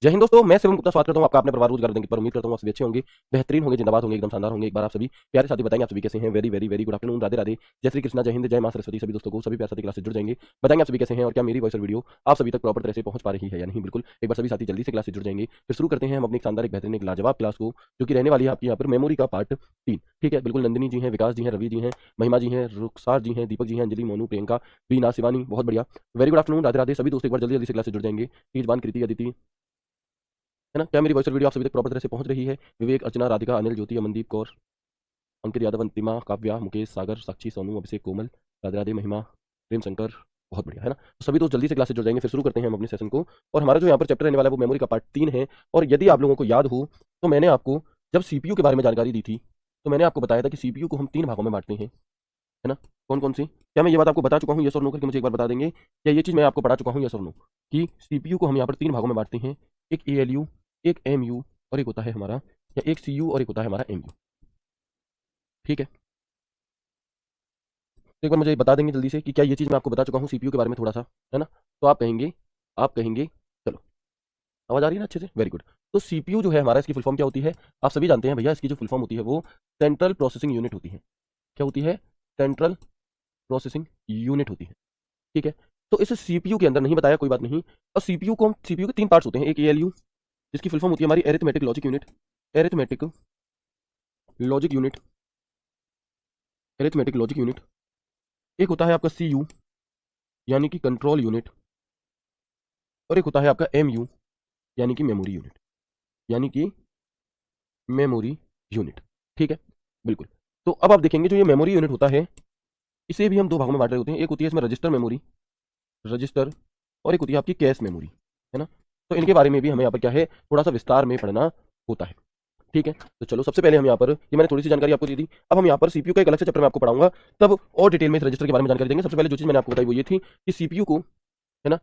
जय हिंद दोस्तों, मैं शिवम गुप्ता स्वागत करता हूं आपका अपने परिवार रोजगार देंगे पर उम्मीद करता हूं आप सभी अच्छे होंगे, बेहतरीन होंगे, जिंदाबाद होंगे, एकदम शानदार होंगे। एक बार आप सभी प्यारे साथी बताएंगे आप सभी कैसे हैं। Very very very good afternoon, Radhe Radhe, जय श्री कृष्णा, जय हिंद, जय मां सरस्वती। सभी दोस्तों को सभी प्यारे साथी क्लास से जुड़ जाएंगे, बताएंगे आप सभी कैसे हैं और क्या मेरी वॉइस और वीडियो आप सभी तक प्रॉपर तरह से पहुंच पा रही है या नहीं। बिल्कुल एक बार सभी साथी जल्दी से क्लास से जुड़ जाएंगे। फिर शुरू करते हैं हम अपनी एक शानदार, एक बेहतरीन, एक लाजवाब क्लास को, जो कि रहने वाली है आपकी यहाँ पर मेमोरी का पार्ट 3। ठीक है, बिल्कुल नंदिनी जी हैं, विकास जी हैं, रवि जी हैं, महिमा जी हैं, रुखसार जी हैं, दीपक जी हैं, अंजलि, मोनू, प्रियंका, बीना, शिवानी, बहुत बढ़िया। Very good afternoon, Radhe Radhe. सभी दोस्त एक बार जल्दी जल्दी से क्लास से जुड़ जाएंगे। तीजबान, कृति, अदिति, है ना। क्या मेरी वॉइस और वीडियो आप सभी तक प्रॉपर तरह से पहुंच रही है। विवेक, अर्चना, राधिका, अनिल, ज्योति, अमनदीप कौर, अंकित यादव, अंतिमा, काव्या, मुकेश, सागर, साक्षी, सोनू, अभिषेक, कोमल, राधे राधे, महिमा, प्रेम शंकर, बहुत बढ़िया, है ना। तो सभी दोस्त जल्दी से क्लास से जुड़ जाएंगे। फिर शुरू करते हैं हम अपने सेशन को। और हमारा जो यहाँ पर चैप्टर रहने वाला है वो मेमोरी का पार्ट 3 है। और यदि आप लोगों को याद हो तो मैंने आपको जब सीपीयू के बारे में जानकारी दी थी तो मैंने आपको बताया था कि सीपीयू को हम 3 भागों में बांटते हैं, है ना। कौन कौन सी, क्या मैं ये बात आपको बता चुका हूँ यस और नो करके मुझे एक बार बता देंगे। क्या ये चीज़ मैं आपको पढ़ा चुका हूँ यस और नो कि सीपीयू को हम यहाँ पर 3 भागों में बांटते हैं। एक एएलयू, एक एमयू और एक होता है हमारा, या एक सीयू और एक होता है हमारा एमयू। ठीक है, तो एक बार मुझे बता देंगे जल्दी से कि क्या ये चीज़ मैं आपको बता चुका हूँ सीपीयू के बारे में थोड़ा सा, है ना। तो आप कहेंगे चलो, आवाज़ आ रही है ना अच्छे से, वेरी गुड। तो सीपीयू जो है हमारा, इसकी फुल फॉर्म क्या होती है आप सभी जानते हैं भैया। इसकी जो फुल फॉर्म होती है वो सेंट्रल प्रोसेसिंग यूनिट होती है। क्या होती है? सेंट्रल प्रोसेसिंग यूनिट होती है। ठीक है, तो इस सीपीयू के अंदर नहीं बताया, कोई बात नहीं। और सीपीयू के 3 पार्ट्स होते हैं। एक एएलयू जिसकी फुल फॉर्म होती है हमारी arithmetic logic unit, arithmetic logic unit, arithmetic logic unit. एक होता है आपका सीयू यानी कि कंट्रोल यूनिट, और एक होता है आपका एमयू यानी कि मेमोरी यूनिट, यानी कि मेमोरी यूनिट। ठीक है, बिल्कुल। तो अब आप देखेंगे जो ये मेमोरी यूनिट होता है इसे भी हम 2 भागों में बांट रहे होते हैं। एक होती है इसमें रजिस्टर मेमोरी, रजिस्टर, और एक होती है आपकी कैश मेमोरी, है ना। तो इनके बारे में भी हमें यहाँ पर क्या है थोड़ा सा विस्तार में पढ़ना होता है। ठीक है, तो चलो सबसे पहले हम यहाँ पर, ये मैंने थोड़ी सी जानकारी आपको दी थी। अब हम यहाँ पर सीपीयू का एक अलग से चैप्टर में आपको पढ़ाऊंगा, तब और डिटेल में इस रजिस्टर के बारे में जानकारी देंगे। सबसे पहले जो चीज़ मैंने आपको बताई वो ये थी कि सीपीयू को, है ना,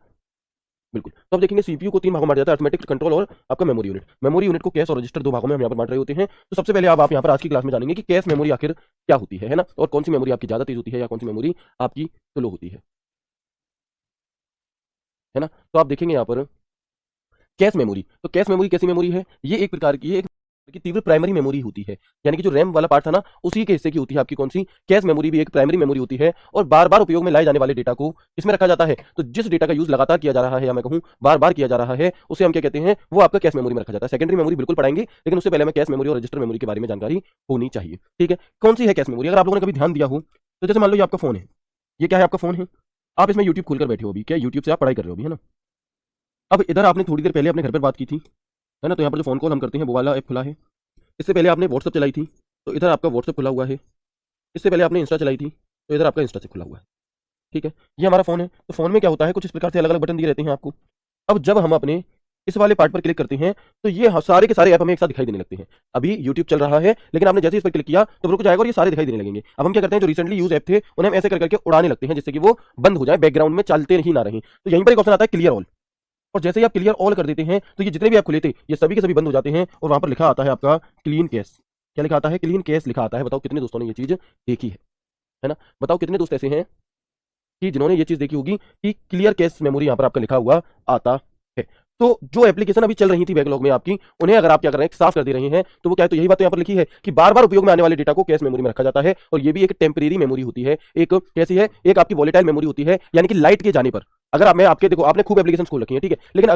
बिल्कुल। तो अब देखेंगे सीपीयू को 3 भागों में बांटा जाता है, अर्थमेटिक, कंट्रोल और आपका मेमोरी यूनिट। मेमोरी यूनिट को कैश और रजिस्टर 2 भागों में हम यहाँ पर बांट रहे होते हैं। तो सबसे पहले आप यहाँ पर आज की क्लास में जानेंगे कि कैश मेमोरी आखिर क्या होती है ना, और कौन सी मेमोरी आपकी ज़्यादा तेज होती है या कौन सी मेमोरी आपकी स्लो होती है ना। तो आप देखेंगे यहाँ पर कैश मेमोरी। तो कैश मेमोरी कैसी मेमोरी है? ये एक प्रकार की, ये एक की तीव्र प्राइमरी मेमोरी होती है, यानी कि जो रैम वाला पार्ट था ना उसी के हिस्से की होती है आपकी कौन सी, कैश मेमोरी भी एक प्राइमरी मेमोरी होती है। और बार बार उपयोग में लाए जाने वाले डेटा को इसमें रखा जाता है। तो जिस डेटा का यूज लगातार किया जा रहा है, या मैं कहूं बार बार किया जा रहा है, उसे हम क्या कहते हैं, वो आपका कैश मेमोरी में रखा जाता है। सेकेंडरी मेमोरी बिल्कुल पढ़ाएंगे, लेकिन उससे पहले हमें कैश मेमोरी और रजिस्टर मेमोरी के बारे में जानकारी होनी चाहिए। ठीक है, कौन सी है कैश मेमोरी? अगर आप लोगों ने कभी ध्यान दिया हो तो जैसे मान लो ये आपका फोन है, ये क्या है, आपका फोन है। आप इसमें यूट्यूब खोलकर बैठे हो अभी, क्या यूट्यूब से आप पढ़ाई कर रहे हो अभी, है ना। अब इधर आपने थोड़ी देर पहले अपने घर पर बात की थी, है ना। तो यहाँ पर जो फोन कॉल हम करते हैं वो वाला ऐप खुला है। इससे पहले आपने व्हाट्सअप चलाई थी तो इधर आपका व्हाट्सअप खुला हुआ है। इससे पहले आपने इंस्टा चलाई थी तो इधर आपका इंस्टा से खुला हुआ है। ठीक है, ये हमारा फोन है। तो फोन में क्या होता है, कुछ इस प्रकार से अलग अलग बटन दिए रहते हैं आपको। अब जब हम अपने इस वाले पार्ट पर क्लिक करते हैं तो ये सारे के सारे ऐप हमें एक साथ दिखाई देने लगते हैं। अभी यूट्यूब चल रहा है, लेकिन आपने जैसे इस पर क्लिक किया तो रुक जाएगा और ये सारे दिखाई देने लगेंगे। अब हम क्या करते हैं, जो रिसेंटली यूज ऐप थे उन्हें हम ऐसे कर करके उड़ाने लगते हैं जिससे कि वो बंद हो जाए, बैकग्राउंड में चलते ही ना रहें। तो यहीं पर एक ऑप्शन आता है क्लियर ऑल, और जैसे ही आप क्लियर ऑल कर देते हैं तो ये जितने भी आप खुले थे ये सभी के सभी बंद हो जाते हैं। और वहां पर लिखा आता है आपका क्लीन कैश। क्या लिखा आता है? क्लीन कैश लिखा आता है। बताओ कितने दोस्तों ने ये चीज देखी है ना। बताओ कितने दोस्त ऐसे हैं कि जिन्होंने ये चीज देखी होगी कि क्लियर कैश मेमोरी यहाँ पर आपका लिखा हुआ आता है। तो जो एप्लीकेशन अभी चल रही थी बैकलॉग में आपकी, उन्हें अगर आप क्या कर रहे हैं, साफ कर दे रहे हैं, तो वो क्या है, तो यही बात तो यहाँ पर लिखी है कि बार बार उपयोग में आने वाले डेटा को कैश मेमोरी में रखा जाता है। और ये भी एक टेम्परेरी मेमोरी होती है। एक कैसी है, एक आपकी वॉलेटाइल मेमोरी होती है, यानी कि लाइट के जाने पर, अगर आप, मैं आपके, देखो आपने खूब एप्लीकेशन खोल रखी है, ठीक है, लेकिन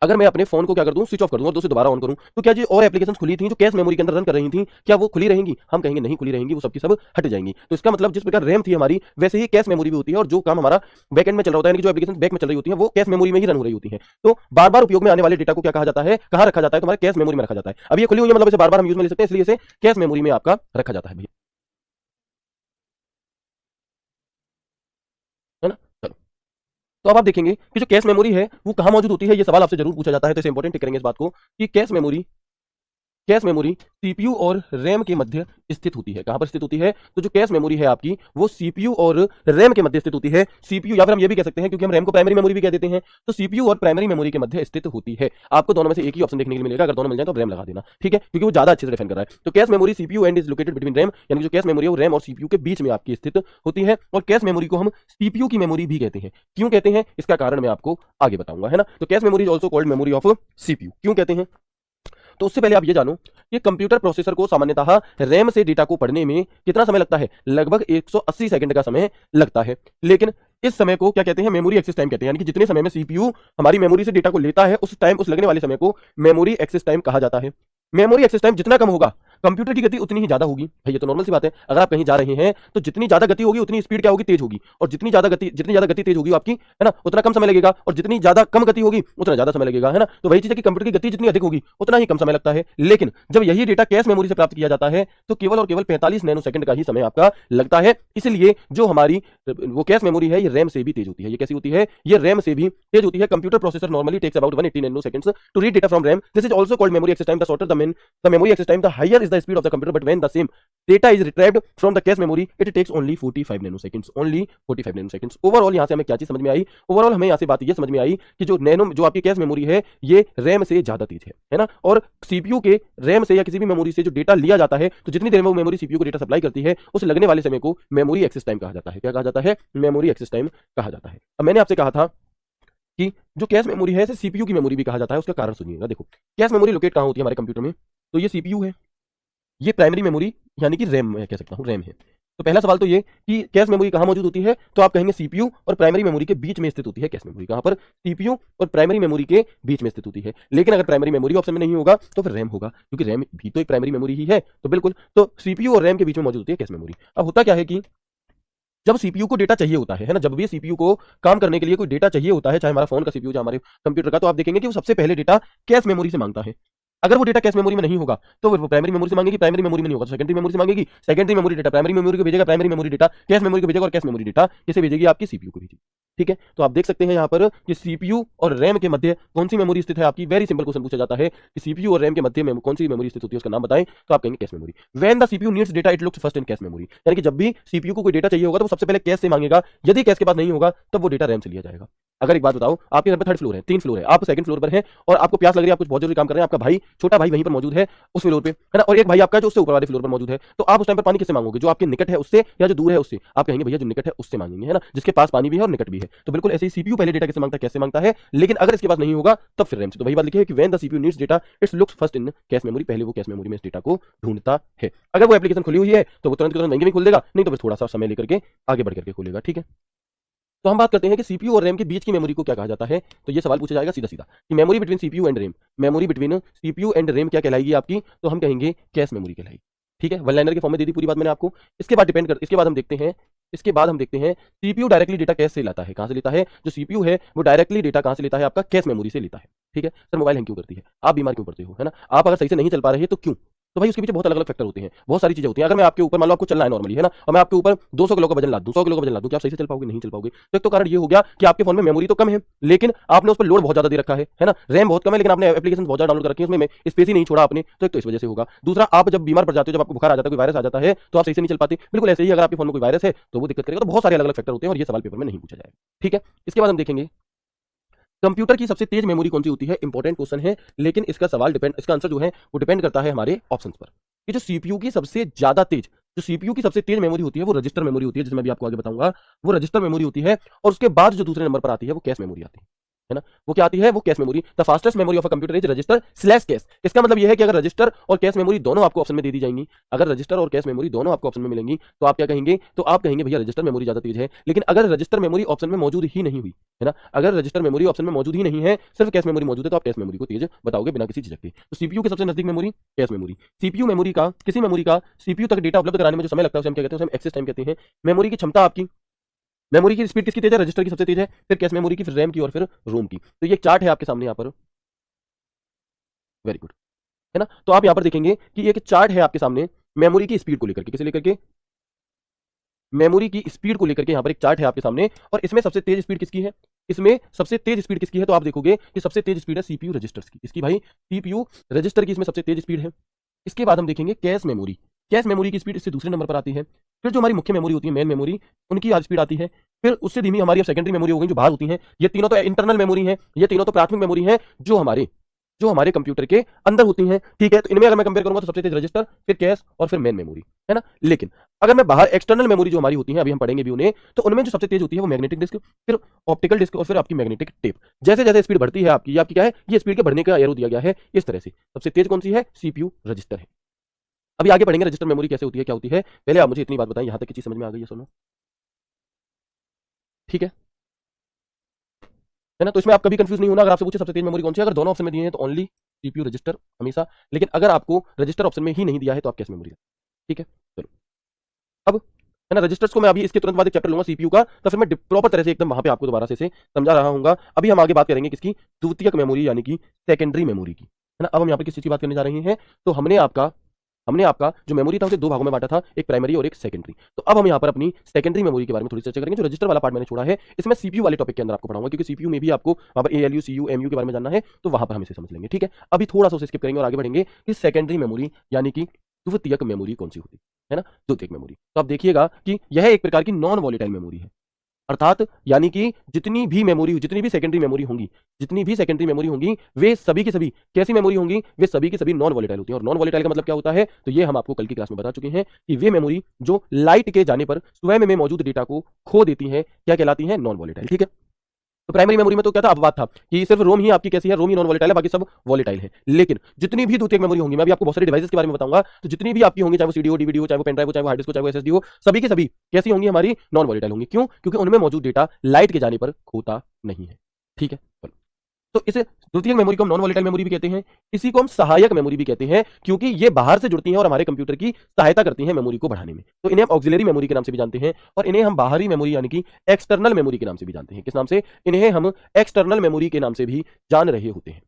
अगर मैं अपने फोन को क्या कर दूं, स्विच ऑफ कर दूं और दोबारा ऑन करूं, तो क्या जो और एप्लीकेशंस खुली थी जो कैश मेमोरी के अंदर रन कर रही थी, क्या वो खुली रहेंगी? हम कहेंगे नहीं खुली रहेंगी, वो सबकी सब हट जाएंगी। तो इसका मतलब जिस प्रकार रैम थी हमारी, वैसे ही कैश मेमोरी भी होती है। और जो काम हमारा बैक एंड में चल रहा होता है, यानी कि जो एप्लीकेशन बैक में चल रही होती है, वो कैश मेमोरी में ही रन हो रही होती है। तो बार बार उपयोग में आने वाले डेटा को क्या कहा जाता है, कहाँ रखा जाता है? तुम्हारे कैश मेमोरी में रखा जाता है। अब ये खुली हुई है, मतलब इसे बार बार हम यूज में ले सकते हैं, इसलिए इसे कैश मेमोरी में आपका रखा जाता है भैया, है ना। चलो, तो अब आप देखेंगे कि जो कैश मेमोरी है वो कहाँ मौजूद होती है। ये सवाल आपसे जरूर पूछा जाता है, तो इसे इंपॉर्टेंट करेंगे इस बात को कि cache memory cache memory CPU और रैम के मध्य स्थित होती है। कहां पर स्थित होती है? तो जो कैश मेमोरी है आपकी वो सीपीयू और रैम के मध्य स्थित होती है। सीपीयू या फिर हम ये भी कह सकते हैं, क्योंकि हम रैम को प्राइमरी मेमोरी भी कह देते हैं, तो सीपीयू और प्राइमरी मेमोरी के मध्य स्थित होती है। आपको दोनों में से एक ही ऑप्शन देखने के लिए मिलेगा, अगर दोनों मिल जाए तो रैम लगा देना, ठीक है, क्योंकि वो ज्यादा अच्छे से डिफाइन कर रहा है। तो cache memory CPU and is located between RAM, यानी जो कैश मेमोरी है वो रैम और सीपीयू के बीच में आपकी स्थित होती है। और कैश मेमोरी को हम सीपीयू की मेमोरी भी कहते हैं। क्यों कहते हैं इसका कारण मैं आपको आगे बताऊंगा, है ना। तो cache memory is also called memory of CPU. क्यों कहते हैं? तो उससे पहले आप ये जानो कि कंप्यूटर प्रोसेसर को सामान्यतः रैम से डेटा को पढ़ने में कितना समय लगता है? लगभग 180 सेकंड का समय लगता है। लेकिन इस समय को क्या कहते हैं? मेमोरी एक्सेस टाइम कहते हैं। यानी कि जितने समय में सीपीयू हमारी मेमोरी से डेटा को लेता है, उस टाइम, उस लगने वाले समय को मेमोरी एक्सेस टाइम कहा जाता है। मेमोरी एक्सेस टाइम जितना कम होगा, कंप्यूटर की गति उतनी ही ज्यादा होगी। भाई ये तो नॉर्मल सी बात है। अगर आप कहीं जा रहे हैं तो जितनी ज्यादा गति होगी उतनी स्पीड क्या होगी? तेज होगी। और जितनी ज्यादा गति तेज होगी आपकी, है ना, उतना कम समय लगेगा। और जितनी ज्यादा कम गति होगी उतना ज्यादा समय लगेगा, है ना। तो वही चीज है कि कंप्यूटर की गति जितनी अधिक होगी उतना ही कम समय लगता है। लेकिन जब यही डेटा कैश मेमोरी से प्राप्त किया जाता है तो केवल और केवल 45 नैनोसेकंड का ही समय आपका लगता है। इसलिए जो हमारी वो कैश मेमोरी है ये रैम से भी तेज होती है। ये कैसी होती है? ये रैम से भी तेज होती है। Computer processor normally takes about 180 nanoseconds to read data from RAM. This is also called memory access time. The shorter the memory access time, the higher is the speed of the computer. But when the same data is retrieved from the cache memory, it takes only 45 nanoseconds. Only 45 nanoseconds. Overall यहाँ से हमें क्या चीज समझ में आई? Overall हमें यहाँ से बात ये समझ में आई कि जो आपकी कैश मेमोरी है ये रैम से ज्यादा तेज है ना। और सीपीयू के रैम से या किसी भी मेमोरी से जो डेटा लिया जाता है, तो जितनी देर में वो मेमोरी सीपीयू को डेटा सप्लाई करती है, उस लगने वाले समय को मेमोरी एक्सेस टाइम कहा जाता है। क्या कहा जाता है? मेमोरी एक्सेस टाइम कहा जाता है। अब मैंने आपसे कहा था कि जो कैश मेमोरी है इसे सीपीयू की मेमोरी भी कहा जाता है। उसका कारण सुनिएगा। देखो, कैश मेमोरी लोकेट कहाँ होती है हमारे कंप्यूटर में? तो ये सीपीयू है, ये प्राइमरी मेमोरी यानी कि रैम मैं कह सकता हूं, रैम है। तो पहला सवाल तो ये कि कैश मेमोरी कहां मौजूद होती है? तो आप कहेंगे सीपीयू और प्राइमरी मेमोरी के बीच में स्थित होती है कैश मेमोरी। कहां पर? सीपीयू और प्राइमरी मेमोरी के बीच में स्थित होती है। लेकिन अगर प्राइमरी मेमोरी ऑप्शन में नहीं होगा तो फिर रैम होगा, क्योंकि रैम भी तो एक प्राइमरी मेमोरी ही है। तो बिल्कुल, तो सीपीयू और रैम के बीच में मौजूद होती है कैश मेमोरी। अब होता क्या है कि जब सीपीयू को डेटा चाहिए होता है ना, जब भी सीपीयू को काम करने के लिए कोई डेटा चाहिए होता है, चाहे हमारा फोन का सीपीयू चाहे हमारे कंप्यूटर का, तो आप देखेंगे कि वो सबसे पहले डेटा कैश मेमोरी से मांगता है। अगर वो डेटा कैश मेमोरी में नहीं होगा तो फिर वो प्राइमरी मेमोरी से मांगेगी, प्राइमरी मेमोरी में नहीं होगा तो सेकेंडरी मेमोरी से मांगेगी, secondary memory data primary memory को भेजेगा, primary memory data cache memory को भेजेगा, और कैश मेमोरी डेटा किसे भेजेगी? आपकी सीपीयू को भेजेगी। ठीक है, तो आप देख सकते हैं यहाँ पर कि सीपीयू और रैम के मध्य कौन सी मेमोरी स्थित है आपकी? वेरी सिंपल क्वेश्चन पूछा जाता है कि सीपीयू और रैम के मध्य कौन सी मेमोरी स्थित होती है, उसका नाम बताएं, तो आप कहेंगे cache memory. When the CPU needs data it looks first in cache memory, यानी कि जब भी सीपीयू को कोई डेटा चाहिए होगा तो वो सबसे पहले कैश से मांगेगा। यदि कैश के पास नहीं होगा तब वो डेटा रैम से लिया जाएगा। अगर एक बात बताओ, आपके घर पर 3rd फ्लोर है, 3 फ्लोर है, आप सेकंड फ्लोर पर हैं और आपको प्यास लग रही है, आप कुछ बहुत जरूरी काम कर रहे हैं, आपका भाई, छोटा भाई वहीं पर मौजूद है उस फ्लोर पे, है ना, और एक भाई आपका जो उससे ऊपर वाले फ्लोर पर मौजूद है, तो आप उस टाइम पर पानी किससे मांगोगे? जो आपके निकट है उससे या जो दूर है उससे? आप कहेंगे भैया जो निकट है उससे मांगेंगे, है ना, जिसके पास पानी भी है और निकट भी है। तो बिल्कुल ऐसे ही सीपीयू पहले डेटा किससे मांगता है? कैसे मांगता है। लेकिन अगर इसके पास नहीं होगा तब फिर रैम से। तो वही बात लिखी है कि when the CPU needs data it's looks first in cache memory, पहले वो कैश मेमोरी में इस डेटा को ढूंढता है। अगर वो एप्लीकेशन खुली हुई है तो वो तुरंत वहीं भी खोल देगा, नहीं तो फिर थोड़ा सा समय लेकर के आगे बढ़ करके खोलेगा। ठीक है, तो हम बात करते हैं कि सीपीयू और रैम के बीच की मेमोरी को क्या कहा जाता है। तो ये सवाल पूछा जाएगा सीधा सीधा कि memory between CPU and RAM, memory between CPU and RAM क्या कहलाएगी आपकी? तो हम कहेंगे कैश मेमोरी कहलाएगी। ठीक है, वन लाइनर के फॉर्म में दे दी पूरी बात मैंने आपको। इसके बाद हम देखते हैं सीपीयू डायरेक्टली डेटा कैश से लाता है। कहां से लेता है? जो सीपीयू है वो डायरेक्टली डेटा कहां से लेता है? आपका कैश मेमोरी से लेता है। ठीक है सर, मोबाइल हैंग क्यों करती है? आप बीमार क्यों पड़ते हो, है ना, आप अगर सही से नहीं चल पा रहे तो क्यों? तो भाई उसके पीछे बहुत अलग अलग फैक्टर होते हैं, बहुत सारी चीजें होती हैं। अगर मैं आपके ऊपर, मान लो आपको चलना है नॉर्मली, है ना, और मैं आपके ऊपर 200 किलो का वजन ला दूं, 100 किलो का वजन ला दूं, क्या आप सही से चल पाओगे? नहीं चल पाओगे। तो एक तो कारण ये हो गया कि आपके फोन में मेमोरी तो कम है, लेकिन आपने उस पर लोड बहुत ज्यादा दे रखा है ना, रैम बहुत कम है, लेकिन आपने एप्लीकेशन बहुत ज्यादा डाउनलोड कर रखी है, उसमें स्पेस ही नहीं छोड़ा आपने, तो एक तो इस वजह से होगा। दूसरा, आप जब बीमार पड़ जाते हो, जब आपको बुखार आ जाता है, कोई वायरस आ जाता है, तो आप सही से नहीं चल पाते। बिल्कुल ऐसे ही अगर आपके फोन में कोई वायरस है तो वो दिक्कत करेगा। तो बहुत सारे अलग अलग फैक्टर होते हैं और ये सवाल पेपर में नहीं पूछा जाएगा। ठीक है, इसके बाद हम देखेंगे कंप्यूटर की सबसे तेज मेमोरी कौन सी होती है। इंपॉर्टेंट क्वेश्चन है, लेकिन इसका आंसर जो है वो डिपेंड करता है हमारे ऑप्शंस पर। कि जो सीपीयू की सबसे ज्यादा तेज, जो सीपीयू की सबसे तेज मेमोरी होती है वो रजिस्टर मेमोरी होती है, जिसमें भी आपको आगे बताऊंगा, वो रजिस्टर मेमोरी होती है। और उसके बाद जो दूसरे नंबर पर आती है वो कैश मेमोरी आती है ना। वो क्या आती है? वो cash memory. The fastest memory of a computer is register slash cash. इसका मतलब यह है कि अगर रजिस्टर और कैश मेमोरी दोनों आपको ऑप्शन में दे दी जाएंगी, अगर रजिस्टर और कैश मेमोरी दोनों आपको ऑप्शन में मिलेंगी, तो आप क्या कहेंगे? तो आप कहेंगे भैया रजिस्टर मेमोरी ज्यादा तेज है। लेकिन अगर रजिस्टर मेमोरी ऑप्शन में मौजूद ही नहीं हुई, है ना, अगर रजिस्टर मेमोरी ऑप्शन में मौजूद ही नहीं है, सिर्फ कैश मेमोरी मौजूद है, तो आप कैश मेमोरी को तेज बताओगे बिना किसी झिझक के। तो सीपीयू के सबसे नजदीक memory cache memory. CPU memory का, किसी मेमोरी का सीपीयू तक डेटा उपलब्ध कराने में जो समय लगता है उसे हम क्या कहते हैं? उसे हम एक्सेस टाइम कहते हैं। मेमोरी की क्षमता आपकी, मेमोरी की स्पीड किसकी तेज है? रजिस्टर की सबसे तेज है, फिर कैश मेमोरी की, फिर रैम की, और फिर रोम की। तो ये चार्ट है आपके सामने यहाँ पर, वेरी गुड, है ना। तो आप यहाँ पर देखेंगे कि एक चार्ट है आपके सामने मेमोरी की स्पीड को लेकर के, किसे लेकर के? मेमोरी की स्पीड को लेकर के यहाँ पर एक चार्ट है आपके सामने, और इसमें सबसे तेज स्पीड किसकी है? इसमें सबसे तेज स्पीड किसकी है? तो आप देखोगे कि सबसे तेज स्पीड है सीपीयू रजिस्टर्स की। इसकी भाई सीपीयू रजिस्टर की इसमें सबसे तेज स्पीड है। इसके बाद हम देखेंगे कैश मेमोरी। कैश मेमोरी की स्पीड इससे दूसरे नंबर पर आती है। फिर जो हमारी मुख्य मेमोरी होती है, मेन मेमोरी, उनकी स्पीड आती है। फिर उससे धीमी हमारी सेकेंडरी मेमोरी हो गई, जो बाहर होती है। ये तीनों तो इंटरनल मेमोरी है, ये तीनों तो प्राथमिक मेमोरी है जो हमारे कंप्यूटर के अंदर होती हैं। ठीक है, तो इनमें अगर मैं कंपेयर करूंगा तो सबसे तेज रजिस्टर, फिर कैश और फिर मेन मेमोरी, है ना। लेकिन अगर मैं बाहर एक्सटर्नल मेमोरी जो हमारी होती है, अभी हम पढ़ेंगे भी उन्हें, तो उनमें जो सबसे तेज होती है वो मैग्नेटिक डिस्क, फिर ऑप्टिकल डिस्क और फिर आपकी मैग्नेटिक टेप। जैसे जैसे स्पीड बढ़ती है आपकी, ये आपकी क्या है, ये स्पीड के बढ़ने का एरो दिया गया है इस तरह से। सबसे तेज कौन सी है, सीपीयू रजिस्टर है। अभी आगे पढ़ेंगे रजिस्टर मेमोरी कैसे होती है, क्या होती है। पहले आप मुझे इतनी बात बताएं, यहां तक की चीज समझ में आ गई है, सुनो, ठीक है ना। तो इसमें आप कभी कंफ्यूज नहीं होना। अगर आपसे पूछे सबसे तेज मेमोरी कौन सी है, अगर दोनों ऑप्शन में दिए हैं तो ओनली सीपीयू रजिस्टर हमेशा। लेकिन अगर आपको रजिस्टर ऑप्शन में ही नहीं दिया है तो आप कैश मेमोरी, ठीक है। चलो अब, है ना, रजिस्टर्स को मैं अभी इसके तुरंत बाद एक चैप्टर लूंगा सीपीयू का, तो फिर मैं प्रॉपर तरह से एकदम वहां पे आपको दोबारा से समझा रहा हूँ। अभी हम आगे बात करेंगे किसकी, द्वितीयक मेमोरी यानी कि सेकेंडरी मेमोरी की, है ना। अब हम यहाँ पर किस चीज की बात करने जा रहे हैं, तो हमने आपका जो मेमोरी था उसे दो भागों में बांटा था, एक प्राइमरी और एक सेकेंडरी। तो अब हम यहाँ पर अपनी सेकेंडरी मेमोरी के बारे में थोड़ी चर्चा करेंगे। जो रजिस्टर वाला पार्ट मैंने छोड़ा है, इसमें सीपीयू वाले टॉपिक के अंदर आपको पढ़ाऊंगा, क्योंकि सीपीयू में भी आपको वहां पर एएलयू, सीयू, एमयू के बारे में जानना है, तो वहां पर हम इसे समझ लेंगे, ठीक है। अभी थोड़ा सा उसे स्किप करेंगे और आगे बढ़ेंगे कि सेकेंडरी मेमोरी यानी कि द्वितीयक मेमोरी कौन सी होती है ना, द्वितीयक मेमोरी। तो आप देखिएगा कि यह एक प्रकार की नॉन वॉलेटाइल मेमोरी है। अर्थात यानी कि जितनी भी सेकेंडरी मेमोरी होंगी वे सभी की सभी कैसी मेमोरी होंगी, वे सभी की सभी नॉन वॉलेटाइल होती हैं। और नॉन वॉलेटाइल का मतलब क्या होता है, तो ये हम आपको कल की क्लास में बता चुके हैं कि वे मेमोरी जो लाइट के जाने पर स्वयं में मौजूद डेटा को खो देती हैं, क्या कहलाती हैं, नॉन वॉलेटाइल, ठीक है। तो प्राइमरी मेमोरी में तो क्या था, अपवाद था कि सिर्फ रोम ही आपकी कैसी है, रोम ही नॉन वॉलेटाइल है, बाकी सब वॉलेटाइल है। लेकिन जितनी भी द्वितीयक मेमोरी होंगी, मैं भी आपको बहुत सारी डिवाइसेस के बारे में बताऊंगा, तो जितनी भी आपकी होंगी, चाहे वो सीडी हो, डीवीडी हो, चाहे वो पेन ड्राइव हो, चाहे वो हार्ड डिस्क हो, चाहे वो एसएसडी हो, सभी की सभी कैसी होंगी, हमारी नॉन वॉलेटाइल होंगी। क्यों, क्योंकि उनमें मौजूद डेटा लाइट के जाने पर खोता नहीं है, ठीक है। तो इसे द्वितीयक मेमोरी को हम नॉन वॉलेटाइल मेमोरी भी कहते हैं, इसी को हम सहायक मेमोरी भी कहते हैं, क्योंकि ये बाहर से जुड़ती हैं और हमारे कंप्यूटर की सहायता करती हैं मेमोरी को बढ़ाने में। तो इन्हें हम ऑक्सिलरी मेमोरी के नाम से भी जानते हैं, और इन्हें हम बाहरी मेमोरी यानी कि एक्सटर्नल मेमोरी के नाम से भी जानते हैं। किस नाम से, इन्हें हम एक्सटर्नल मेमोरी के नाम से भी जान रहे होते हैं,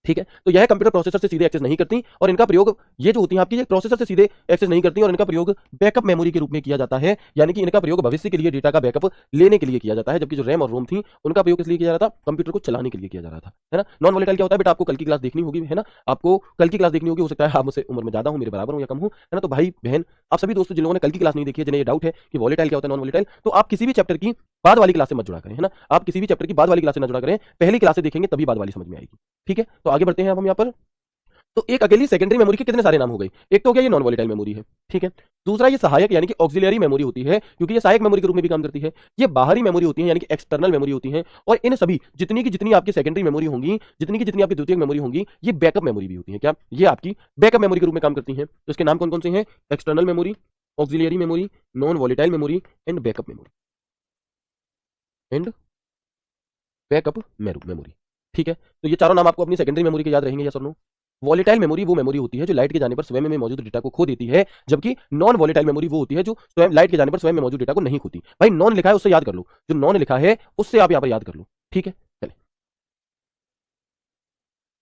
ठीक है। तो यह कंप्यूटर प्रोसेसर से सीधे एक्सेस नहीं करती, और इनका प्रयोग, ये जो होती हैं आपकी, ये प्रोसेसर से सीधे एक्सेस नहीं करती, और इनका प्रयोग बैकअप मेमोरी के रूप में किया जाता है। यानी कि इनका प्रयोग भविष्य के लिए डेटा का बैकअप लेने के लिए किया जाता है, जबकि जो रैम और रोम थी उनका प्रयोग किस लिए किया जा रहा था, कंप्यूटर को चलाने के लिए किया जा रहा था, है ना। नॉन वॉलेटाइल क्या होता है बेटा, आपको कल की क्लास देखनी होगी, है ना, आपको कल की क्लास देखनी होगी। हो सकता है आप मुझसे उम्र में ज्यादा हूं, मेरे बराबर हूं या कम हूं, है ना। तो भाई बहन, आप सभी दोस्तों जिन लोगों ने कल की क्लास नहीं देखी है, जिन्हें ये डाउट है कि वॉलेटाइल क्या होता है, नॉन वॉलेटाइल, तो आप किसी भी चैप्टर की बाद वाली क्लास से मत जुड़ा करें, है ना। आप किसी भी चैप्टर की बाद वाली क्लास से ना जुड़ा करें, पहली क्लास से देखेंगे तभी बाद वाली समझ में आएगी, ठीक है। तो आगे बढ़ते हैं अब हम यहाँ पर। तो एक अकेली सेकेंडरी मेमोरी के कितने सारे नाम हो गए, एक तो हो गया ये नॉन वॉलेटाइल मेमोरी है, ठीक है। दूसरा ये सहायक यानी कि ऑक्सिलरी मेमोरी होती है, क्योंकि ये सहायक मेमोरी के रूप में भी काम करती है। ये बाहरी मेमोरी होती है यानी कि एक्सटर्नल मेमोरी होती है। और इन सभी जितनी की जितनी आपकी सेकेंडरी मेमोरी होंगी, जितनी की जितनी आपकी द्वितीयक मेमोरी होंगी, ये बैकअप मेमोरी भी होती है। क्या, ये आपकी बैकअप मेमोरी के रूप में काम करती है। तो इसके नाम कौन कौन से हैं, external memory, auxiliary memory, non volatile memory and backup memory, ठीक है। तो ये चारों नाम आपको अपनी सेकेंडरी मेमोरी के याद रहेंगे, यस और नो। वॉलेटाइल मेमोरी वो मेमोरी होती है जो लाइट के जाने पर स्वयं में मौजूद डेटा को खो देती है, जबकि नॉन वॉलेटाइल मेमोरी वो होती है जो स्वयं लाइट के जाने पर स्वयं में मौजूद डेटा को नहीं खोती। भाई नॉन लिखा है उससे याद कर लो, जो नॉन लिखा है उससे आप यहां पर याद कर लो, ठीक है। चले,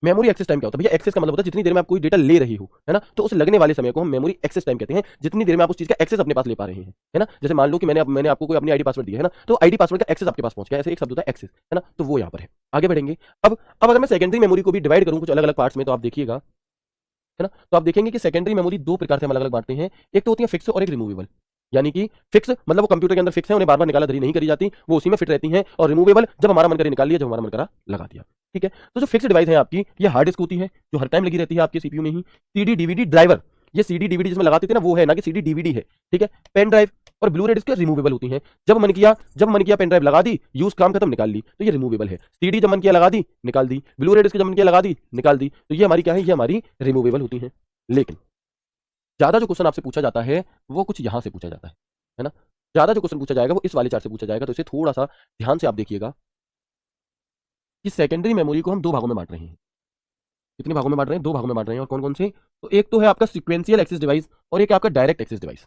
मेमोरी एक्सेस टाइम क्या होता है भैया, एक्सेस का मतलब होता है जितनी देर में आप कोई डेटा ले रही हो, है ना, तो उस लगने वाले समय को हम मेमोरी एक्सेस टाइम कहते हैं, जितनी देर में आप उस चीज का एक्सेस अपने पास ले पा रहे हैं, है ना। जैसे मान लो कि मैंने आपको कोई अपनी आईडी पासवर्ड दिया है ना, तो आईडी पासवर्ड का एक्सेस आपके पास पहुंच गया, ऐसे एक शब्द होता है एक्सेस, है ना, तो वो यहां पर है। आगे बढ़ेंगे। अब अगर मैं सेकेंडरी मेमोरी को भी डिवाइड करूं कुछ अलग अलग पार्ट्स में, तो आप देखिएगा, है ना, तो आप देखेंगे कि सेकेंडरी मेमोरी दो प्रकार से हम अलग अलग बांटते हैं। एक तो होती है फिक्स और एक रिमूवेबल। यानी कि फिक्स मतलब वो कंप्यूटर के अंदर फिक्स है, उन्हें बार बार निकाला धरी नहीं करी जाती, वो उसी में फिट रहती हैं। और रिमूवेबल, जब हमारा मन करे निकाल लिया, जब हमारा मन करा लगा दिया, ठीक है। तो जो फिक्स डिवाइस है आपकी, ये हार्ड डिस्क होती है जो हर टाइम लगी रहती है आपके सीपीयू में ही। सीडी डीवीडी ड्राइवर, ये सीडी डीवीडी जिसमें लगाते थे ना, वो है ना कि सीडी डीवीडी है, ठीक है। पेन ड्राइव और ब्लू रे डिस्क रिमूवेबल होती हैं। जब मन किया पेन ड्राइव लगा दी, यूज काम खत्म, निकाल ली, तो ये रिमूवेबल है। सीडी जब मन किया लगा दी, निकाल दी। ब्लू रे डिस्क जब मन किया लगा दी, निकाल दी। तो ये हमारी क्या है, ये हमारी रिमूवेबल होती है। लेकिन ज्यादा जो क्वेश्चन आपसे पूछा जाता है वो कुछ यहां से पूछा जाता है ना। ज्यादा जो क्वेश्चन पूछा जाएगा वो इस वाले चार्ट से पूछा जाएगा। तो इसे थोड़ा सा ध्यान से आप देखिएगा कि सेकेंडरी मेमोरी को हम दो भागों में बांट रहे हैं। कितने भागों में बांट रहे हैं, दो भागों में बांट रहे हैं। और कौन कौन से, तो एक तो है आपका सीक्वेंशियल एक्सेस डिवाइस और एक आपका डायरेक्ट एक्सेस डिवाइस।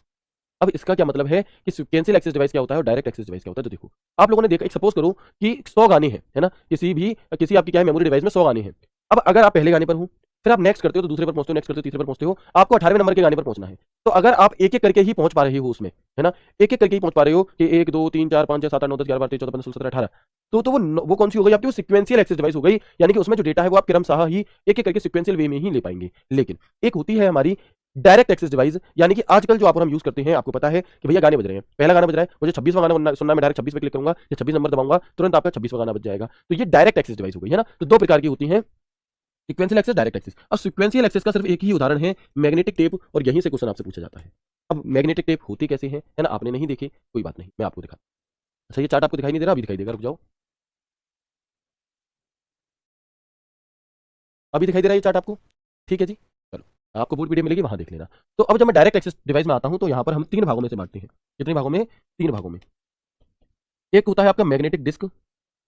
अब इसका क्या मतलब है कि सीक्वेंशियल एक्सेस डिवाइस क्या होता है और डायरेक्ट एक्सेस डिवाइस क्या होता है। तो देखो, आप लोगों ने देखा, सपोज करो कि 100 गाने हैं, है ना, किसी आपकी क्या है मेमोरी डिवाइस में 100 गाने हैं। अब अगर आप पहले गाने पर हो, फिर आप नेक्स्ट करते हो तो दूसरे पर पहुंचते हो, नेक्स्ट करते हो तीसरे पर पहुंचते हो, आपको 18वें नंबर के गाने पर पहुंचना है। तो अगर आप एक एक करके ही पहुंच पा रहे हो उसमें, है ना, एक एक करके ही पहुंच पा रहे हो कि 1 2 3 4 5 6 7 8 9 10 11 12 13 14 15 16 17 18, तो वो कौन सी हो गई आपकी, वो सीक्वेंशियल एक्सेस डिवाइस हो गई। यानी कि उसमें जो डेटा है वो आप क्रमशः ही एक एक करके सीक्वेंशियल वे में ही ले पाएंगे। लेकिन एक होती है हमारी डायरेक्ट एक्सेस डिवाइस, यानी कि आजकल जो आप और हम यूज करते हैं, आपको पता है कि भैया गाने बज रहे हैं, पहला गाना बज रहा है, मुझे 26वां गाना सुनना, मैं डायरेक्ट 26 पे क्लिक करूंगा या 26 नंबर दबाऊंगा, तुरंत आपका 26वां गाना बज जाएगा। तो ये डायरेक्ट एक्सेस डिवाइस हो गई, है ना। तो दो प्रकार की होती हैं, सीक्वेंशियल एक्सेस, डायरेक्ट एक्सेस। अब सीक्वेंशियल एक्सेस का सिर्फ एक ही उदाहरण है मैग्नेटिक टेप, और यहीं से क्वेश्चन आपसे पूछा जाता है। अब मैग्नेटिक टेप होती कैसे है ना, आपने नहीं देखी, कोई बात नहीं, मैं आपको दिखा। अच्छा, ये चार्ट आपको दिखाई नहीं दे रहा, अभी दिखाई देगा, रुक जाओ, अभी दिखाई दे रहा है ये चार्ट आपको, ठीक है जी। चलो, आपको पूरी पीडीएफ मिलेगी, वहां देख लेना। तो अब जब मैं डायरेक्ट एक्सेस डिवाइस में आता हूं, तो यहां पर हम तीन भागों में से बांटते हैं। कितने भागों में, तीन भागों में। एक होता है आपका मैग्नेटिक डिस्क,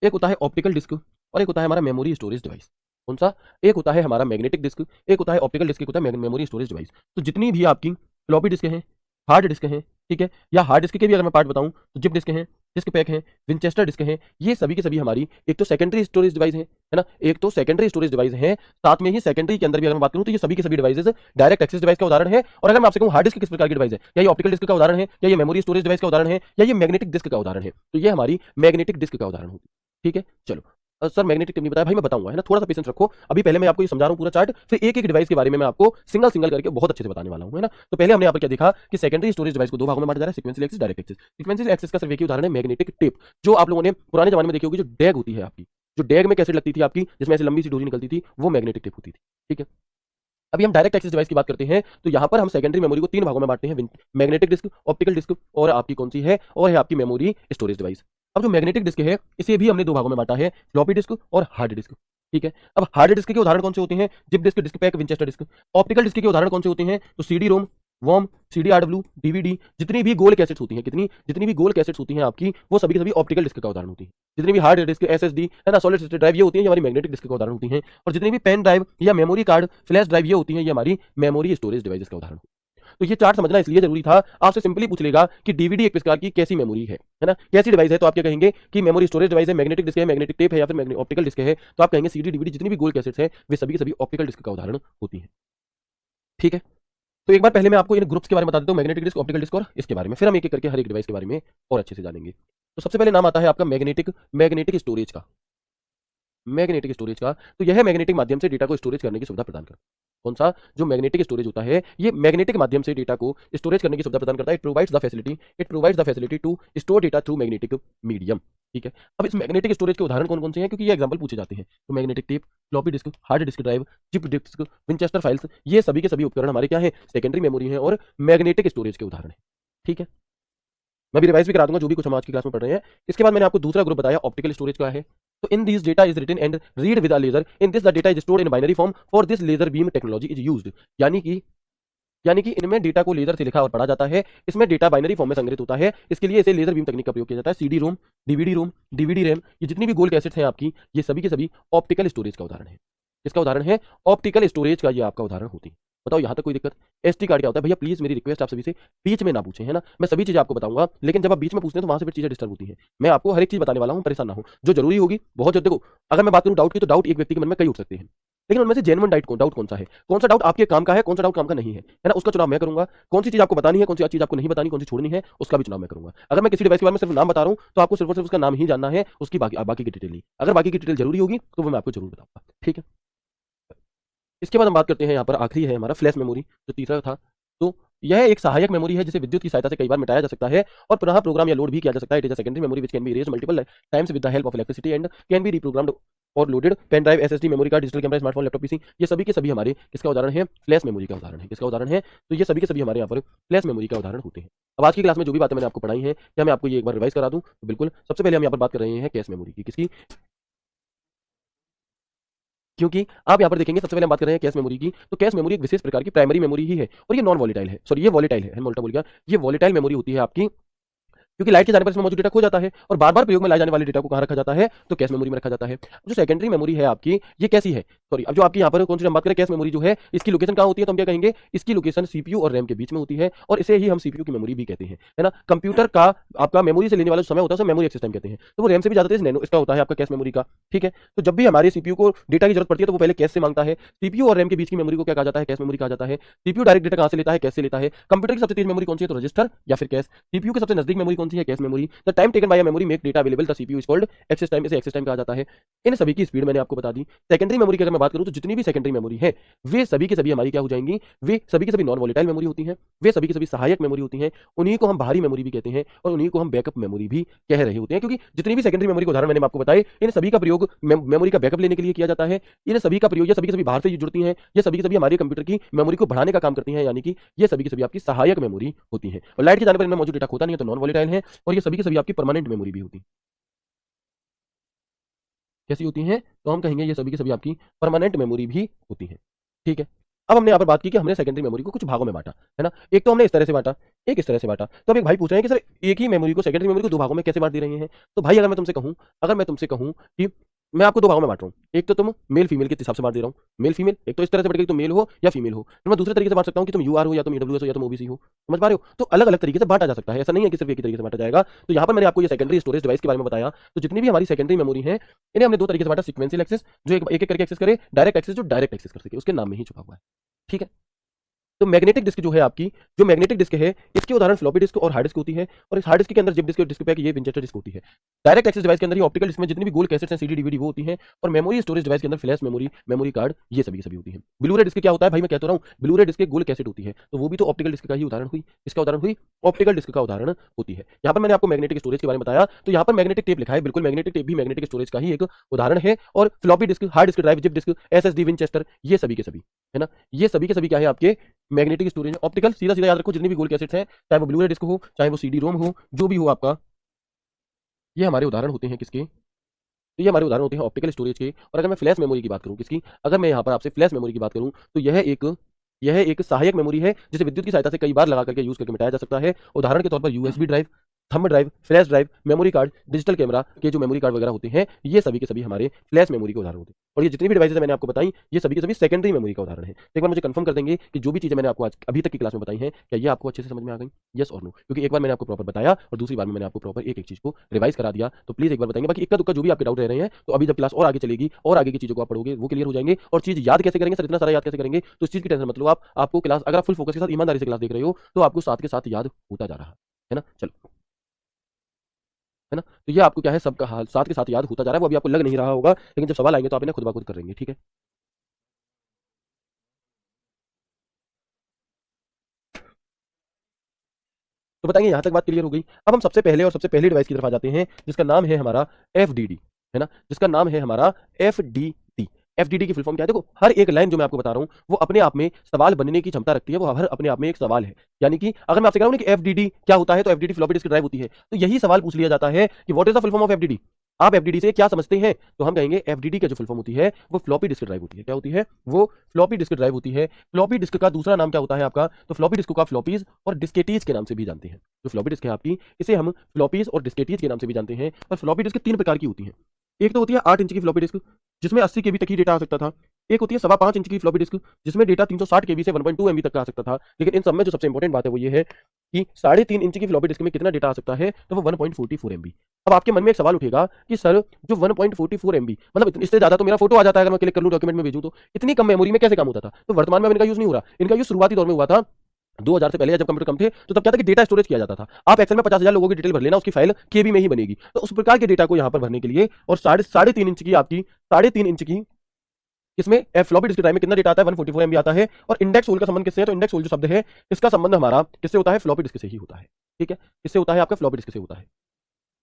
एक होता है ऑप्टिकल डिस्क, और एक होता है हमारा मेमोरी स्टोरेज डिवाइस। कौन सा, एक होता है हमारा मैग्नेटिक डिस्क, एक होता है ऑप्टिकल डिस्क, एक होता है मेमोरी स्टोरेज डिवाइस। तो जितनी भी आपकी फ्लॉपी डिस्क हैं, हार्ड डिस्क हैं, ठीक है, या हार्ड डिस्क के भी अगर मैं पार्ट बताऊं तो जिप डिस्क हैं, डिस्क पैक हैं, विंचेस्टर डिस्क हैं, ये सभी के सभी हमारी एक तो सेकेंडरी स्टोरेज डिवाइस है ना, एक तो सेकेंडरी स्टोरेज डिवाइस है, साथ में ही सेकेंडरी के अंदर भी अगर मैं बात करूं तो ये सभी के सभी डिवाइसेस डायरेक्ट एक्सेस डिवाइस का उदाहरण है। और अगर मैं आपसे कहूं हार्ड डिस्क किस प्रकार की डिवाइस है, या ये ऑप्टिकल डिस्क का उदाहरण है, या ये मेमोरी स्टोरेज डिवाइस का उदाहरण है, या ये मैग्नेटिक डिस्क का उदाहरण है, तो ये हमारी मैग्नेटिक डिस्क का उदाहरण होगी। ठीक है, चलो, सर मैग्नेटिक टेप नहीं बताया भाई, मैं बताऊंगा, है ना, थोड़ा सा पेशेंस रखो। अभी पहले मैं आपको ये समझा रहा हूं पूरा चार्ट, फिर एक एक डिवाइस के बारे में मैं आपको सिंगल सिंगल करके बहुत अच्छे से बताने वाला हूं, है ना। तो पहले हमने यहाँ पर क्या देखा कि सेकेंडरी स्टोरेज डिवाइस को दो भागों में बांटा जा रहा है, sequential access, direct access. Sequential access का सिर्फ एक ही उदाहरण है मैग्नेटिक टेप, जो आप लोगों ने पुराने जमाने में देखी होगी, जो डैग होती है आपकी, जो डैग में कैसेट लगती थी आपकी, जिसमें ऐसे लंबी सी डोरी निकलती थी, वो मैग्नेटिक टेप होती थी। ठीक है, अभी हम डायरेक्ट एक्सेस डिवाइस की बात करते हैं, तो यहाँ पर हम सेकेंडरी मेमोरी को तीन भागों में बांटते हैं, मैग्नेटिक डिस्क, ऑप्टिकल डिस्क, और आपकी कौन सी है, और है आपकी मेमोरी स्टोरेज डिवाइस। अब जो मैग्नेटिक डिस्क है, इसे भी हमने दो भागों में बांटा है, फ्लॉपी डिस्क और हार्ड डिस्क। ठीक है, अब हार्ड डिस्क के उदाहरण कौन से होते हैं, zip disk, disk pack, Winchester disk. Optical disk के उदाहरण कौन से होते हैं, तो सीडी रोम, वॉम, सीडी आरडब्ल्यू, डीवीडी, जितनी भी गोल कैसेट्स होती हैं, जितनी भी गोल कैसेट्स होती हैं आपकी, वो सभी की सभी ऑप्टिकल डिस्क का उदाहरण होती है। जितनी भी हार्ड डिस्क, एसएसडी, है ना, सॉलिड स्टेट ड्राइव, ये होती है, ये हमारी मैग्नेटिक डिस्क का उदाहरण होती हैं। और जितनी भी पेन ड्राइव या मेमोरी कार्ड, फ्लैश ड्राइव, ये होती हैं, ये हमारी मेमोरी स्टोरेज डिवाइसेस का उदाहरण। तो ये चार्ट समझना इसलिए जरूरी था, आपसे सिंपली पूछ लेगा कि डीवीडी एक प्रकार की कैसी मेमोरी है ना, कैसी डिवाइस है, तो आप क्या कहेंगे कि मेमोरी स्टोरेज डिवाइस है, मैग्नेटिक डिस्क है, मैग्नेटिक टेप है, या फिर ऑप्टिकल डिस्क है, तो आप कहेंगे सीडी डीवीडी जितनी भी गोल कैसेट्स है, वे सभी के सभी ऑप्टिकल डिस्क का उदाहरण होती है। ठीक है, तो एक बार पहले मैं आपको इन ग्रुप्स के बारे में बता देता हूँ, मैग्नेटिक डिस्क, ऑप्टिकल डिस्क और इसके बारे में, फिर हम एक एक करके हर एक डिवाइस के बारे में और अच्छे से जानेंगे। तो सबसे पहले नाम आता है आपका मैग्नेटिक स्टोरेज का। मैग्नेटिक स्टोरेज का, तो यह मैग्नेटिक माध्यम से डेटा को स्टोरेज करने की सुविधा प्रदान करता है। कौन सा, जो मैग्नेटिक स्टोरेज होता है, ये मैग्नेटिक माध्यम से डेटा को स्टोरेज करने की सुविधा प्रदान करता है। It provides the facility to store data through magnetic medium. ठीक है, अब इस मैग्नेटिक स्टोरेज के उदाहरण कौन कौन से हैं, क्योंकि ये एग्जांपल पूछे जाते हैं। तो magnetic tape, floppy disk, hard disk drive, chip disk, Winchester files, ये सभी के सभी उपकरण हमारे क्या है, सेकेंडरी मेमोरी है और मैग्नेटिक स्टोरेज के उदाहरण है। ठीक है, मैं भी रिवाइज भी करा दूंगा जो भी कुछ हम आज की क्लास में पढ़ रहे हैं। इसके बाद मैंने आपको दूसरा ग्रुप बताया, ऑप्टिकल स्टोरेज का है। तो in this data is written and read with a laser, in this the data is stored in binary form, for this laser beam technology is used. यानी कि इनमें डेटा को लेजर से लिखा और पढ़ा जाता है, इसमें डेटा बाइनरी फॉर्म में संग्रहित होता है, इसके लिए इसे लेजर बीम तकनीक का प्रयोग किया जाता है। सीडी रोम, डीवीडी रैम, ये जितनी भी गोल कैसेट्स हैं आपकी, ये सभी के सभी ऑप्टिकल स्टोरेज का उदाहरण है। इसका उदाहरण है ऑप्टिकल स्टोरेज का, ये आपका उदाहरण होती है। बताओ यहाँ तक कोई दिक्कत। एसडी कार्ड क्या होता है भैया, प्लीज मेरी रिक्वेस्ट आप सभी से बीच में ना पूछें, है ना, मैं सभी चीजें आपको बताऊंगा, लेकिन जब आप बीच में पूछते हैं तो वहां से फिर चीजें डिस्टर्ब होती हैं। मैं आपको हर एक चीज बताने वाला हूँ, परेशान ना हो, जो जरूरी होगी बहुत जो, देखो अगर मैं बात करूँ डाउट की, तो डाउट एक व्यक्ति के मन में कई उठ सकते हैं, लेकिन उनमें से जेन्युइन डाउट कौन सा है, कौन सा डाउट आपके काम का है, कौन सा डाउट काम का नहीं है ना, उसका चुनाव मैं करूंगा। कौन सी चीज आपको बतानी है, कौन सी चीज आपको नहीं बतानी, कौन सी छोड़नी है, उसका भी चुनाव मैं करूंगा। अगर मैं किसी डिवाइस के बारे में सिर्फ नाम बता रहा हूं, तो आपको सिर्फ और सिर्फ उसका नाम ही जानना है, उसकी बाकी की डिटेल नहीं। अगर बाकी की डिटेल जरूरी होगी तो वो मैं आपको जरूर बताऊंगा। ठीक है, इसके बाद हम बात करते हैं, यहाँ पर आखिरी है हमारा फ्लैश मेमोरी, जो तीसरा था। तो यह एक सहायक मेमोरी है, जिसे विद्युत की सहायता से कई बार मिटाया जा सकता है और पुनः प्रोग्राम या लोड भी किया जा सकता है। It is a secondary memory which can be erased multiple times with the help of electricity and can be reprogrammed और loaded. Pen drive, SSD, memory card, digital camera, smartphone, laptop, PC, ये सभी के सभी हमारे किसका उदाहरण है, flash memory का उदाहरण है। किसका उदाहरण है, तो ये सभी के सभी हमारे यहाँ पर फ्लैश मेमोरी का उदाहरण होते हैं। अब आज की क्लास में जो भी बातें मैंने आपको पढ़ाई हैं, क्या मैं आपको ये एक बार रिवाइज करा दूं, तो बिल्कुल। सबसे पहले हम यहाँ पर बात कर रहे हैं कैश मेमोरी की, किसकी, क्योंकि आप यहाँ पर देखेंगे सबसे पहले हम बात कर रहे हैं कैश मेमोरी की, तो कैश मेमोरी एक विशेष प्रकार की प्राइमरी मेमोरी ही है, और ये नॉन वॉलेटाइल है, सॉरी ये वॉलेटाइल है, मोल्टा बोल गया, ये वॉलेटाइल मेमोरी होती है आपकी, क्योंकि लाइट के जाने पर इसमें मौजूद डेटा खो जाता है और बार बार प्रयोग में लाए जाने वाले डेटा को कहां रखा जाता है, तो कैश मेमोरी में रखा जाता है। जो सेकेंडरी मेमोरी है आपकी, ये कैसी है, सॉरी, अब जो आपकी यहाँ पर कौन सी हम बात करें, कैश मेमोरी जो है, इसकी लोकेशन कहाँ होती है, तो हम क्या कहेंगे, इसकी लोकेशन सीपीयू और रैम के बीच में होती है, और इसे ही हम सीपीयू की मेमोरी भी कहते हैं, है ना। कंप्यूटर का आपका मेमोरी से लेने वाला समय होता है उसे मेमोरी एक्सेस टाइम कहते हैं, तो वो रैम से भी ज्यादा तेज नैनो इसका होता है आपका कैश मेमोरी का, ठीक है। तो जब भी हमारे सीपीयू को डेटा की जरूरत पड़ती है तो वो पहले कैश से मांगता है। सीपीयू और रैम के बीच की मेमोरी को क्या कहा जाता है, कैश मेमोरी कहा जाता है। सीपीयू डायरेक्ट डेटा कहां से लेता है, कैश से लेता है। कंप्यूटर की सबसे तेज मेमोरी कौन सी है, तो रजिस्टर या फिर कैश। सीपीयू के सबसे नजदीक मेमोरी कौन सी है, cache memory. The time taken by memory make data available, the CPU is called access time, इसे एक्सेस टाइम कहा जाता है। इन सभी की स्पीड मैंने आपको बता दी। सेकेंडरी मेमोरी की अगर मैं बात करूं तो जितनी भी सेकेंडरी मेमोरी है वे सभी की सभी हमारी क्या हो जाएंगी, वे सभी की सभी नॉन वोलेटाइल मेमोरी होती हैं, वे सभी की सभी सहायक मेमोरी होती हैं। उन्हीं को हम बाहरी मेमोरी भी कहते हैं और उन्हीं को हम बैकअप मेमोरी भी कह रहे होते हैं, क्योंकि जितनी भी सेकेंडरी मेमोरी के उदाहरण मैंने आपको बताए, इन सभी का प्रयोग मेमोरी का बैकअप लेने के लिए किया जाता है। इन सभी का प्रयोग, ये सभी की सभी बाहर से जुड़ती हैं, ये सभी की सभी हमारे कंप्यूटर की मेमोरी को बढ़ाने का काम करती हैं, यानी कि ये सभी की सभी आपकी सहायक मेमोरी होती है। और लाइट के जाने पर इनमें मौजूद डेटा होता नहीं है तो नॉन वोलेटाइल है, और ये सभी की सभी आपकी परमानेंट मेमोरी भी होती है। कैसी होती हैं, तो हम कहेंगे ये सभी की सभी आपकी परमानेंट मेमोरी भी होती है, ठीक है। अब हमने यहाँ पर बात की कि हमने सेकेंडरी मेमोरी को कुछ भागों में बांटा, है ना। एक तो हमने इस तरह से बांटा, एक इस तरह से बांटा। तो अब एक भाई पूछ रहे हैं कि सर एक ही मेमोरी को, सेकेंडरी मेमोरी को दो भागों में कैसे बांट दे रहे हैं। तो भाई अगर मैं तुमसे कहूं कि मैं आपको दो भागों में बांट रहा हूं, एक तो तुम मेल फीमेल के हिसाब से बांट दे रहा हूं, मेल फीमेल, एक तो इस तरह से बढ़ गई, तुम मेल हो या फीमेल हो। तो मैं दूसरे तरीके से बांट सकता हूं कि तुम यूआर हो या तुम ईडब्ल्यूएस हो या तुम ओबीसी हो, समझ पा रहे हो। तो अलग अलग तरीके से बांटा जा सकता है, ऐसा नहीं है कि सिर्फ एक ही तरीके से बांटा जाएगा। तो यहाँ पर मैंने आपको ये सेकेंडरी स्टोरेज डिवाइस के बारे में बताया। तो जितनी भी हमारी सेकेंडरी मेमोरी है इन्हें हमने दो तरीके से बांटा, सीक्वेंशियल एक्सेस जो एक एक करके एक्सेस करे, डायरेक्ट एक्सेस जो डायरेक्ट एक्सेस कर सके, उसके नाम में ही छुपा हुआ है, ठीक है। तो मैग्नेटिक डिस्क जो है आपकी, जो मैग्नेटिक डिस्क है इसके उदाहरण फ्लॉपी डिस्क और हार्ड डिस्क होती है, और इस हार्ड डिस्क के अंदर जिप डिस्क, डिस्क पैक, ये विंचेस्टर डिस्क होती है। डायरेक्ट एक्सेस डिवाइस के अंदर ही ऑप्टिकल डिस्क में जितनी भी गोल कैसेट्स हैं, सीडी डीवीडी वो होती हैं, और मेमोरी स्टोरेज डिवाइस के अंदर फ्लैश मेमोरी, मेमोरी कार्ड, ये सभी की सभी होती है। ब्लू रे डिस्क क्या होता है भाई, मैं कहता रहा हूँ, ब्लू रे डिस्क गोल कैसेट होती है, तो वो भी तो ऑप्टिकल डिस्क का ही उदाहरण हुई, इसका उदाहरण हुई, ऑप्टिकल डिस्क का उदाहरण होती है। यहाँ पर मैंने आपको मैग्नेटिक स्टोरेज के बारे में बताया, तो यहाँ पर मैग्नेटिक टेप लिखा है, बिल्कुल मैग्नेटिक टेप भी मैग्नेटिक स्टोरेज का ही एक उदाहरण है। और floppy disk, hard disk drive, zip disk, SSD, Winchester, ये सभी के सभी, है ना, ये सभी के सभी क्या है आपके मैग्नेटिक स्टोरेज। ऑप्टिकल सीधा सीधा याद रखो, जितनी भी गोल कैसेट्स हैं, चाहे वो ब्लू रे डिस्क हो, चाहे वो सीडी रोम हो, जो भी हो आपका, ये हमारे उदाहरण होते हैं किसके, तो ये हमारे उदाहरण होते हैं ऑप्टिकल स्टोरेज के। और अगर मैं फ्लैश मेमोरी की बात करूं किसकी, अगर मैं यहाँ पर आपसे फ्लैश मेमोरी की बात करूं तो यह एक सहायक मेमोरी है जिसे विद्युत की सहायता से कई बार लगा करके यूज करके मिटाया जा सकता है। उदाहरण के तौर पर USB drive, thumb drive, flash drive, memory card, digital camera के जो मेमोरी कार्ड वगैरह होते हैं, ये सभी के सभी हमारे फ्लैश मेमोरी के उदाहरण होते हैं। और ये जितनी भी डिवाइसेज मैंने आपको बताई, ये सभी के सभी सेकेंडरी मेमोरी का उदाहरण है। तो एक बार मुझे कंफर्म कर देंगे कि जो भी चीजें मैंने आपको आज अभी तक की क्लास में बताई हैं, क्या ये आपको अच्छे से समझ में आ गई, यस और नो। क्योंकि एक बार मैंने आपको प्रॉपर बताया और दूसरी बार में मैंने आपको प्रॉपर एक एक चीज को रिवाइज करा दिया, तो प्लीज एक बार बताएंगे। बाकी इक्का दुक्का जो भी आपके डाउट रह रहे हैं, तो अभी जब क्लास और आगे चलेगी और आगे की चीजों को आप पढ़ोगे वो क्लियर हो जाएंगे। और चीज याद कैसे करेंगे सर, इतना सारा याद कैसे करेंगे, तो इस चीज की टेंशन मतलब आपको क्लास, अगर आप फुल फोकस के साथ ईमानदारी से क्लास देख रहे हो, तो आपको साथ के साथ याद होता जा रहा है ना। चलो, है ना, तो ये आपको क्या है, सबका हाल साथ के साथ याद होता जा रहा है। वो अभी आपको लग नहीं रहा होगा, लेकिन जब सवाल आएंगे तो आप इन्हें खुद ब खुद करेंगे, ठीक है। तो बताएंगे, यहां तक बात क्लियर हो गई। अब हम सबसे पहले और सबसे पहली डिवाइस की तरफ आ जाते हैं, जिसका नाम है हमारा एफडीडी, है ना, जिसका नाम है हमारा एफडीडी। एफडीडी की फुल फॉर्म क्या है, देखो हर एक लाइन जो मैं आपको बता रहा हूं वो अपने आप में सवाल बनने की क्षमता रखती है, वो हर अपने आप में एक सवाल है। यानी कि अगर मैं आपसे कह रहा हूं कि एफडीडी क्या होता है, तो एफडीडी फ्लॉपी डिस्क ड्राइव होती है, तो यही सवाल पूछ लिया जाता है कि what is the full form of FDD, आप एफडीडी से क्या समझते हैं, तो हम कहेंगे एफडीडी का जो फुल फॉर्म होती है वो फ्लॉपी डिस्क ड्राइव होती है। क्या होती है, वो फ्लॉपी डिस्क ड्राइव होती है। फ्लॉपी डिस्क का दूसरा नाम क्या होता है आपका, तो फ्लॉपी डिस्क को आप फ्लॉपीज और डिस्केटीज के नाम से भी जानते हैं। जो फ्लॉपी डिस्क है आपकी, इसे हम फ्लॉपीज और डिस्केटीज के नाम से भी जानते हैं। और फ्लॉपी डिस्क तीन प्रकार की होती है। एक तो होती है 8 इंच की फ्लॉपी डिस्क, जिसमें 80 केबी तक ही डेटा आ सकता था। एक होती है 5.25 इंच की फ्लॉपी डिस्क, जिसमें डेटा 360 केबी से 1.2 एमबी तक का आ सकता था। लेकिन इन सब में जो सबसे इंपॉर्टेंट बात है वो ये है कि 3.5 इंच की फ्लॉपी डिस्क में कितना डेटा आ सकता है, तो वो 1.44 एमबी। अब आपके मन में एक सवाल उठेगा कि सर जो 1.44 एमबी, मतलब इससे ज्यादा तो मेरा फोटो आ जाता है अगर मैं क्लिक कर लूं डॉक्यूमेंट में भेजूं, तो इतनी कम मेमोरी में कैसे काम होता था। तो वर्तमान में इनका यूज नहीं हो रहा, इनका यूज शुरुआती दौर में हुआ था 2000 से पहले, जब कंप्यूटर कम थे, तो तब क्या था कि डेटा स्टोरेज किया जाता था। आप एक्सेल में 50,000 लोगों की डिटेल भर लेना, उसकी फाइल केबी में ही बनेगी। तो उस प्रकार के डेटा को यहां पर भरने के लिए, और साढ़े तीन इंच की आपकी, 3.5 इंच की इसमें फ्लॉपी डिस्क ड्राइव में कितना डेटा आता है, 144 एमबी आता है। और इंडेक्स होल का संबंध किससे है, तो इंडेक्स होल जो शब्द है इसका संबंध हमारा किससे होता है, फ्लॉपी डिस्क से ही होता है, ठीक है। किससे होता है, आपका फ्लॉपी डिस्क से होता है।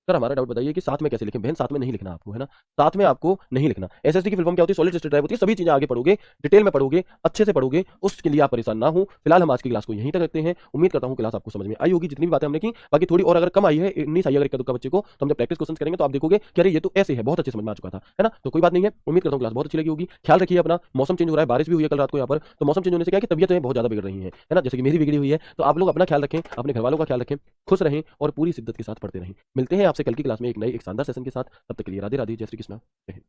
सर हमारा डाउट बताइए कि साथ में कैसे लिखें? बहन साथ में नहीं लिखना आपको, है ना? साथ में आपको नहीं लिखना। एसएसडी की फुल फॉर्म क्या होती है? सॉलिड स्टेट ड्राइव होती है। सभी चीजें आगे पढ़ोगे, डिटेल में पढ़ोगे, अच्छे से पढ़ोगे, उसके लिए आप परेशान ना हो। फिलहाल हम आज की क्लास को यहीं तक रखते हैं। उम्मीद करता हूँ क्लास आपको समझ में आई होगी, जितनी भी बातें हमने की। बाकी थोड़ी और अगर कम आई है, 19 आई अगर इक्का दुक्का बच्चे को, तो हम जब प्रैक्टिस क्वेश्चन करेंगे तो आप देखोगे कि अरे ये तो ऐसे है, बहुत अच्छे समझ में आ चुका था, है ना? तो कोई बात नहीं है। उम्मीद करता हूँ क्लास बहुत अच्छी लगी होगी। ख्याल रखिए अपना। मौसम चेंज हो रहा है, बारिश भी हुई है कल रात को यहाँ पर, तो मौसम चेंज होने से क्या है कि तबियतें बहुत ज्यादा बिगड़ रही है ना? जैसे कि मेरी बिगड़ी हुई है। तो आप लोग अपना ख्याल रखें, अपने घर वालों का ख्याल रखें, खुश रहें और पूरी शिद्दत के साथ पढ़ते रहें। मिलते हैं आपसे कल की क्लास में एक नए एक शानदार सेशन के साथ। तब तक के लिए राधे राधे, जय श्री कृष्णा, जय हिंद।